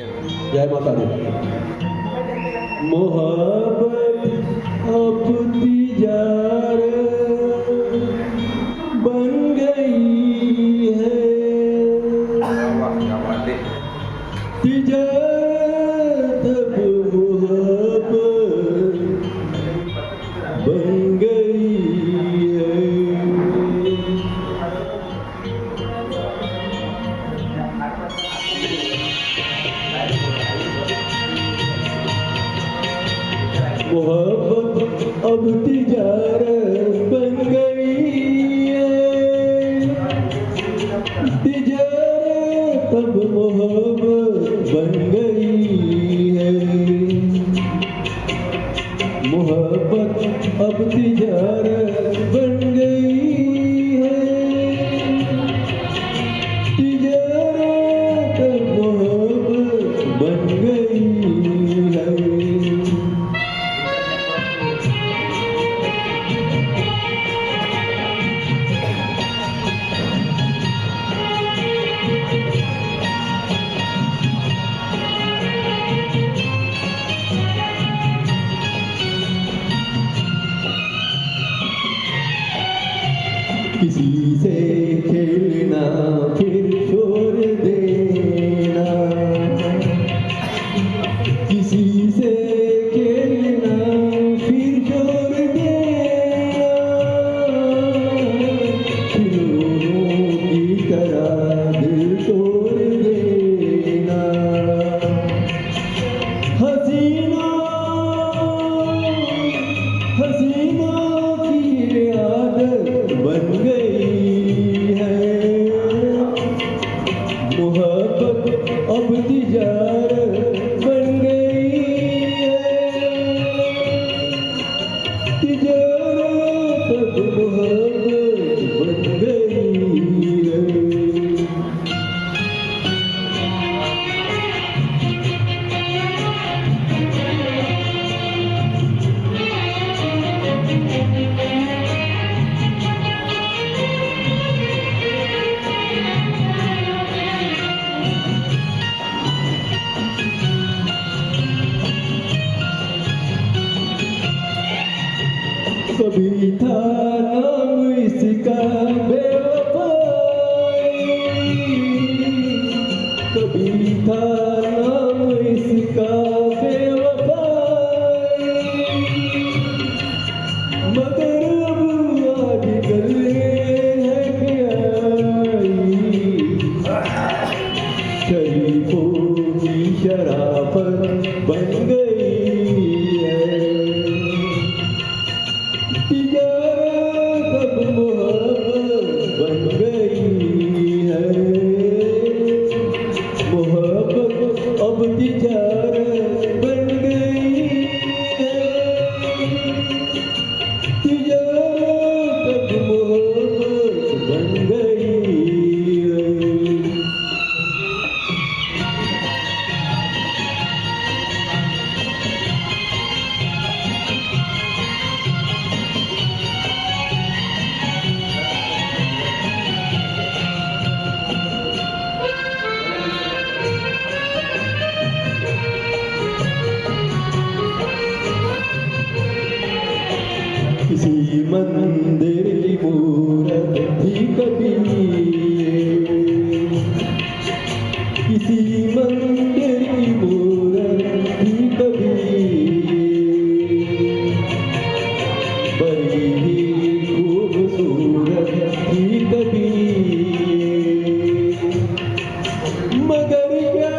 जय माता दी। मोहब्बत अब तिजार बन गई है, तिजारत अब मोहब्बत बन गई है। मोहब्बत अब तिजारत बन गई है, तिजारत अब मोहब्बत बन गई है। मोहब्बत अब तिजारत बन गई है, तिजारत अब मोहब्बत बन गई है। किसी से खेलना फिर छोड़ देना, किसी से खेलना फिर छोड़ देना, खिलौनों की तरह दिल तोड़ देना। हसीना हसीना की आदत बन गई है। मोहब्बत अब तिजारत बन गई है, तिजारत अब मोहब्बत बन गई है। कभी था नाम इसका बेवफाई, कभी था नाम इसका बेवफाई, मगर अब आजकल है क्या शरीफों की शराफत बन गई है। तिजारत अब मोहब्बत बन गई है, मोहब्बत अब तिजारत बन गई है, तिजारत अब मोहब्बत बन गई है। किसी मंदिर की मूरत थी कभी, किसी मंदिर की मूरत थी कभी, बड़ी ही खूबसूरत थी कभी, मगर क्या